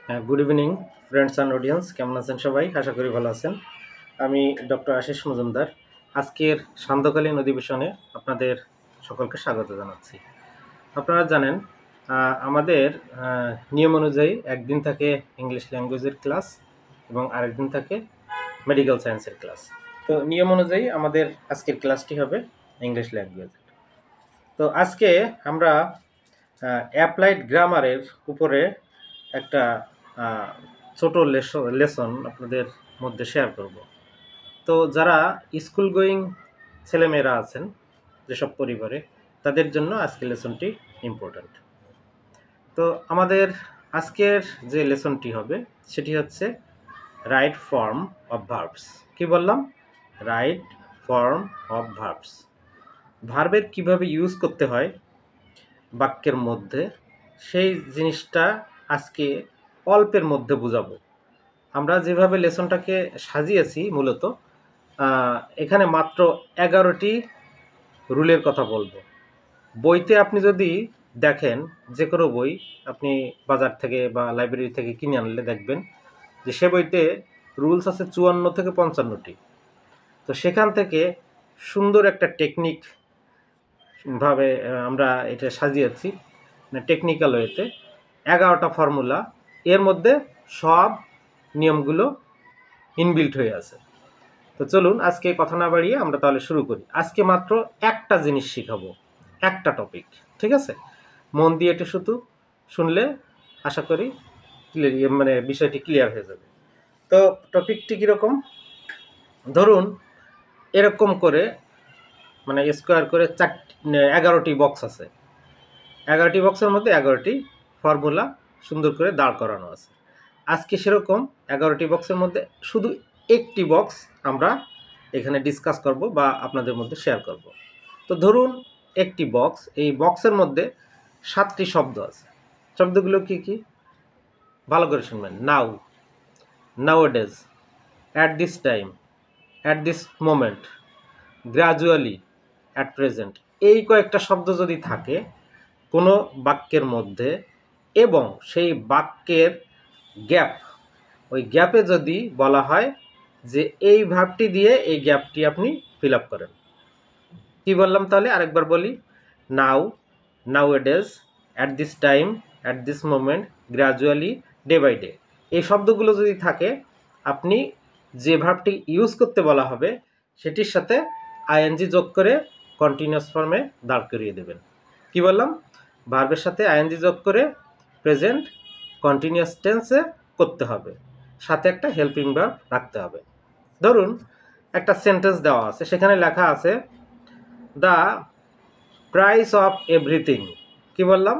Good evening friends and audience, কেমন আছেন সবাই? আশা করি ভালো আছেন। আমি ডক্টর আশিস মজুমদার আজকের সান্ধ্যকালীন অধিবেশনে আপনাদের সকলকে স্বাগত জানাচ্ছি। আপনারা জানেন আমাদের নিয়ম অনুযায়ী একদিন থাকে ইংলিশ ল্যাঙ্গুয়েজের ক্লাস এবং আরেকদিন থাকে মেডিকেল সায়েন্সের ক্লাস। তো নিয়ম অনুযায়ী আমাদের আজকের ক্লাসটি হবে ইংলিশ ল্যাঙ্গুয়েজের। তো আজকে আমরা অ্যাপ্লাইড গ্রামারের উপরে একটা ছোট লেসন আপনাদের মধ্যে শেয়ার করব। তো যারা স্কুল গোয়িং ছেলেমেয়েরা আছেন যেসব পরিবারে, তাদের জন্য আজকের লেসনটি ইম্পর্ট্যান্ট। তো আমাদের আজকের যে লেসনটি হবে সেটি হচ্ছে রাইট ফর্ম অফ ভার্বস। কি বললাম? Right form of verbs. ভার্বের কিভাবে ইউজ করতে হয় বাক্যের মধ্যে, সেই জিনিসটা আজকে অল্পের মধ্যে বুঝাবো। আমরা যেভাবে লেসনটাকে সাজিয়েছি মূলত এখানে মাত্র 11টি রুলের কথা বলবো। বইতে আপনি যদি দেখেন, যে কোনো বই আপনি বাজার থেকে বা লাইব্রেরি থেকে কিনে আনলে দেখবেন যে সে বইতে রুলস আছে 54 থেকে 55টি। তো সেখান থেকে সুন্দর একটা টেকনিক ভাবে আমরা এটা সাজিয়েছি, মানে টেকনিক্যাল ওয়েতে 11টা ফর্মুলা, এর মধ্যে সব নিয়মগুলো ইনবিল্ট হয়ে আছে। তো চলুন আজকে কথা না বাড়িয়ে আমরা তাহলে শুরু করি। আজকে মাত্র একটা জিনিস শিখাবো, একটা টপিক, ঠিক আছে? মন দিয়ে এটা শুধু শুনলে আশা করি মানে বিষয়টি ক্লিয়ার হয়ে যাবে। তো টপিকটি কীরকম? ধরুন এরকম করে, মানে স্কোয়ার করে 11টি বক্স আছে। 11টি বক্সের মধ্যে 11টি ফর্মুলা সুন্দর করে দাঁড় করানো আছে। আজকে সেরকম 11টি বক্সের মধ্যে শুধু একটি বক্স আমরা এখানে ডিসকাস করব বা আপনাদের মধ্যে শেয়ার করব। তো ধরুন একটি বক্স, এই বক্সের মধ্যে 7টি শব্দ আছে। শব্দগুলো কি কি? ভালো করে শুনবেন। Now, nowadays, at this time, at this moment, gradually, at present. এই কয়েকটা শব্দ যদি থাকে কোনো বাক্যের মধ্যে এবং সেই বাক্যের গ্যাপ, ওই গ্যাপে যদি বলা হয় যে এই ভার্বটি দিয়ে এই গ্যাপটি আপনি ফিল আপ করেন। কি বললাম তাহলে? আরেকবার বলি। Now, nowadays, at this time, at this moment, gradually, day by day. এই শব্দগুলো যদি থাকে, আপনি যে ভার্বটি ইউজ করতে বলা হবে সেটির সাথে আইএনজি যোগ করে কন্টিনিউয়াস ফর্মে দাঁড় করিয়ে দেবেন। কি বললাম? ভার্বের সাথে আইএনজি যোগ করে প্রেজেন্ট কন্টিনিউয়াস টেন্সে করতে হবে, সাথে একটা হেল্পিং ভার্ব রাখতে হবে। ধরুন একটা সেন্টেন্স দেওয়া আছে, সেখানে লেখা আছে দ্য প্রাইস অফ এভরিথিং। কি বললাম?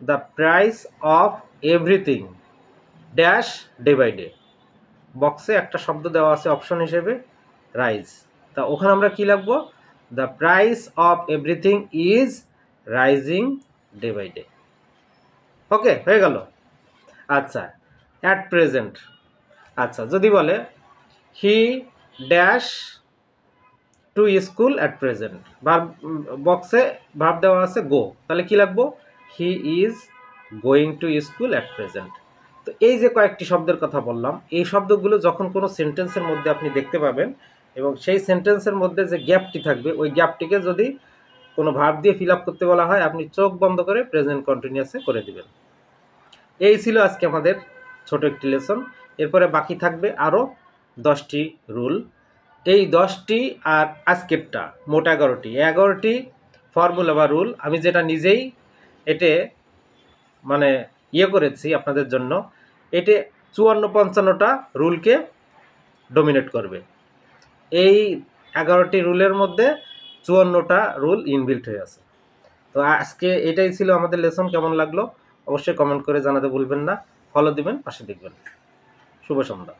The price of everything dash day by day. বক্সে একটা শব্দ দেওয়া আছে অপশন হিসেবে, রাইজ। তা ওখানে আমরা কি লিখব? The price of everything is rising day by day. Okay, হয়ে গেল। আচ্ছা, অ্যাট প্রেজেন্ট। আচ্ছা, যদি বলে he dash to school at present, verb বক্সে ভার্ব দেওয়া আছে গো, তাহলে কি লিখবো? He is going to school at present. তো এই যে কয়েকটি শব্দের কথা বললাম, এই শব্দগুলো যখন কোনো সেন্টেন্সের মধ্যে আপনি দেখতে পাবেন এবং সেই সেন্টেন্সের মধ্যে যে গ্যাপটি থাকবে, ওই গ্যাপটিকে যদি কোনো ভার্ব দিয়ে ফিল আপ করতে বলা হয়, আপনি চোখ বন্ধ করে প্রেজেন্ট কন্টিনিউয়াসে করে দিবেন। এই ছিল আজকে আমাদের ছোট একটি লেসন। এরপরে বাকি থাকবে আরও 10টি রুল। এই 10টি আর আজকেরটা মোট 11টি ফর্মুলা বা রুল, আমি যেটা নিজেই এতে মানে করেছি আপনাদের জন্য, এতে 54-55টা রুলকে ডমিনেট করবে। এই 11টি রুলের মধ্যে 54টা রুল ইনবিল্ট হয়ে আছে। তো আজকে এটাই ছিল আমাদের লেসন। কেমন লাগলো অবশ্যই কমেন্ট করে জানাতে ভুলবেন না। ফলো দিবেন, পাশে দেখবেন। শুভ সন্ধ্যা।